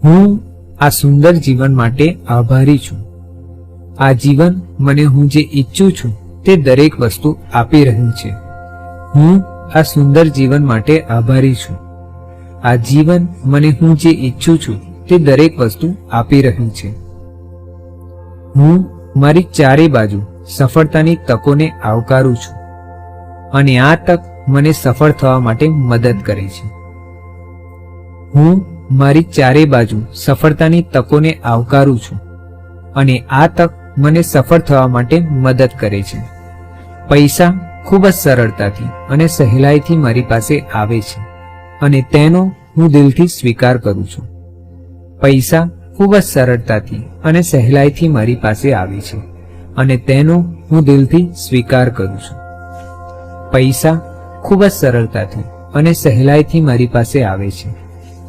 હું આ સુંદર જીવન માટે આભારી છું। આ જીવન મને હું જે ઈચ્છું છું તે દરેક વસ્તુ આપી રહ્યું છે। હું આ સુંદર જીવન માટે આભારી છું। આ જીવન મને હું જે ઈચ્છું છું તે દરેક વસ્તુ આપી રહ્યું છે। હું મારી ચારે બાજુ સફળતાની તકોને આવકારું છું અને આ તક મને સફળ થવા માટે મદદ કરે છે। હું મારી ચારે બાજુ સફળતાની તકોને આવકારું છું અને આ તક મને સફળ થવા માટે મદદ કરે છે। પૈસા ખૂબ જ સરળતાથી અને સહેલાઈથી મારી પાસે આવે છે અને તેનો હું દિલથી સ્વીકાર કરું છું। પૈસા ખૂબ જ સરળતાથી અને સહેલાઈથી મારી પાસે આવે છે અને તેનો હું દિલથી સ્વીકાર કરું છું। પૈસા ખૂબ જ સરળતાથી અને સહેલાઈથી મારી પાસે આવે છે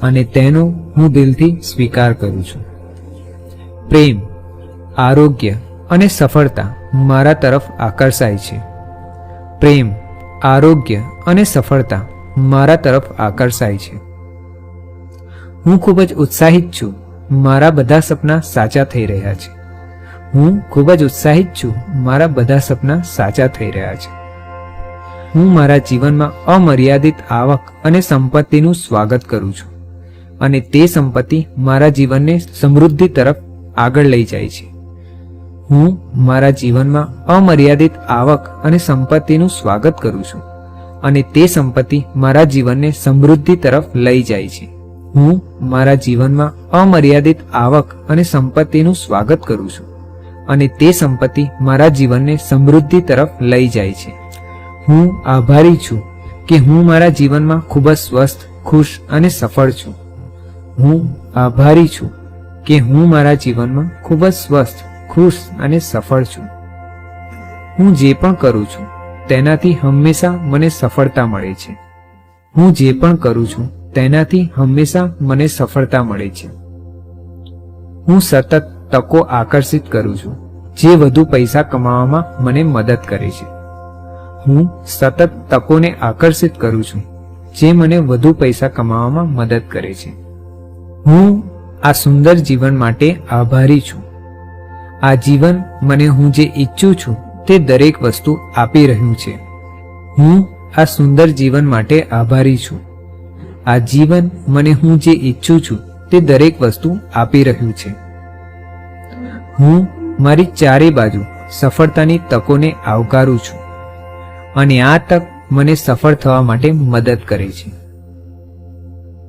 અને તેનો હું દિલથી સ્વીકાર કરું છું। પ્રેમ, આરોગ્ય અને સફળતા મારા તરફ આકર્ષાય છે। પ્રેમ, આરોગ્ય અને સફળતા મારા તરફ આકર્ષાય છે। હું ખૂબ જ ઉત્સાહિત છું। મારા બધા સપના સાચા થઈ રહ્યા છે। હું ખૂબ જ ઉત્સાહિત છું। મારા બધા સપના સાચા થઈ રહ્યા છે। હું મારા જીવનમાં અમર્યાદિત આવક અને સંપત્તિનું સ્વાગત કરું છું અને તે સંપત્તિ મારા જીવનને સમૃદ્ધિ તરફ આગળ લઈ જાય છે। હું મારા જીવનમાં અમર્યાદિત આવક અને સંપત્તિનું સ્વાગત કરું છું અને તે સંપત્તિ મારા જીવનને સમૃદ્ધિ તરફ લઈ જાય છે। હું મારા જીવનમાં અમર્યાદિત આવક અને સંપત્તિનું સ્વાગત કરું છું અને તે સંપત્તિ મારા જીવનને સમૃદ્ધિ તરફ લઈ જાય છે। હું આભારી છું કે હું મારા જીવનમાં ખૂબ જ સ્વસ્થ, ખુશ અને સફળ છું। હું આભારી છું કે હું મારા જીવનમાં ખૂબ જ સ્વસ્થ, ખુશ અને સફળ છું। હું જે પણ કરું છું તેનાથી હંમેશા મને સફળતા મળે છે। હું જે પણ કરું છું તેનાથી હંમેશા મને સફળતા મળે છે। હું સતત તકો આકર્ષિત કરું છું જે વધુ પૈસા કમાવામાં મને મદદ કરે છે। હું સતત તકોને આકર્ષિત કરું છું જે મને વધુ પૈસા કમાવામાં મદદ કરે છે। હું આ સુંદર જીવન માટે આભારી છું। આ જીવન મને હું જે ઈચ્છું છું તે દરેક વસ્તુ આપી રહ્યું છે। હું આ સુંદર જીવન માટે આભારી છું। આ જીવન મને હું જે ઈચ્છું છું તે દરેક વસ્તુ આપી રહ્યું છે। હું મારી ચારે બાજુ સફળતાની તકોને આવકારું છું અને આ તક મને સફળ થવા માટે મદદ કરે છે।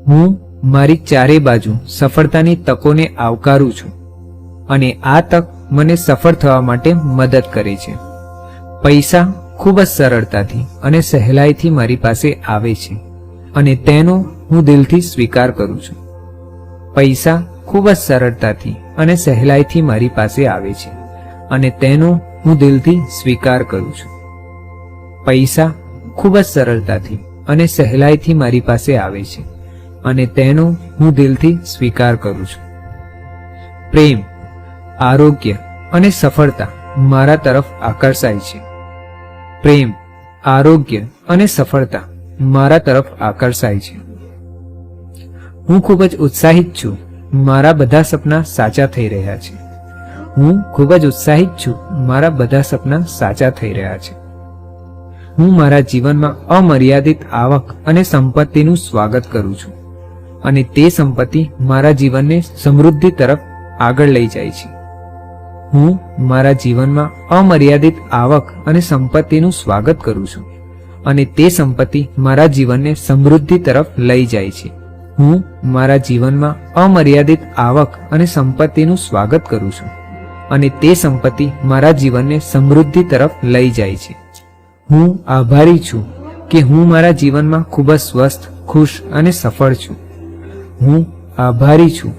હું મારી ચારે બાજુ સફળતાની તકોને આવકારું છું અને આ તક મને સફળ થવા માટે મદદ કરે છે। પૈસા ખૂબ જ સરળતાથી અને સહેલાઈથી મારી પાસે આવે છે અને તેનો હું દિલથી સ્વીકાર કરું છું। પૈસા ખૂબ જ સરળતાથી અને સહેલાઈથી મારી પાસે આવે છે અને તેનો હું દિલથી સ્વીકાર કરું છું। પૈસા ખૂબ જ સરળતાથી અને સહેલાઈથી મારી પાસે આવે છે અને તેનો હું દિલથી સ્વીકાર કરું છું। પ્રેમ, આરોગ્ય અને સફળતા મારા તરફ આકર્ષાય છે। પ્રેમ, આરોગ્ય અને સફળતા મારા તરફ આકર્ષાય છે। હું ખૂબ જ ઉત્સાહિત છું। મારા બધા સપના સાચા થઈ રહ્યા છે। હું ખૂબ જ ઉત્સાહિત છું। મારા બધા સપના સાચા થઈ રહ્યા છે। હું મારા જીવનમાં અમર્યાદિત આવક અને સંપત્તિનું સ્વાગત કરું છું અને તે સંપત્તિ મારા જીવનને સમૃદ્ધિ તરફ આગળ લઈ જાય છે। હું મારા જીવનમાં અમર્યાદિત આવક અને સંપત્તિનું સ્વાગત કરું છું અને તે સંપત્તિ મારા જીવનને સમૃદ્ધિ તરફ લઈ જાય છે। હું મારા જીવનમાં અમર્યાદિત આવક અને સંપત્તિનું સ્વાગત કરું છું અને તે સંપત્તિ મારા જીવનને સમૃદ્ધિ તરફ લઈ જાય છે। હું આભારી છું કે હું મારા જીવનમાં ખૂબ જ સ્વસ્થ, ખુશ અને સફળ છું। હું આભારી છું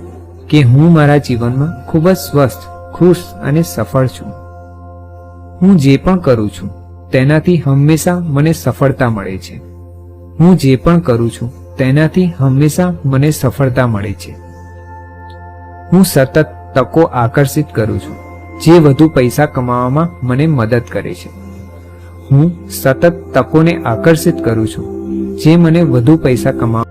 કે હું મારા જીવનમાં ખૂબ જ સ્વસ્થ, ખુશ અને સફળ છું। હું જે પણ કરું છું તેનાથી હંમેશા મને સફળતા મળે છે। હું જે પણ કરું છું તેનાથી હંમેશા મને સફળતા મળે છે। હું સતત તકો આકર્ષિત કરું છું જે વધુ પૈસા કમાવામાં મને મદદ કરે છે। હું સતત તકોને આકર્ષિત કરું છું જે મને વધુ પૈસા કમાવા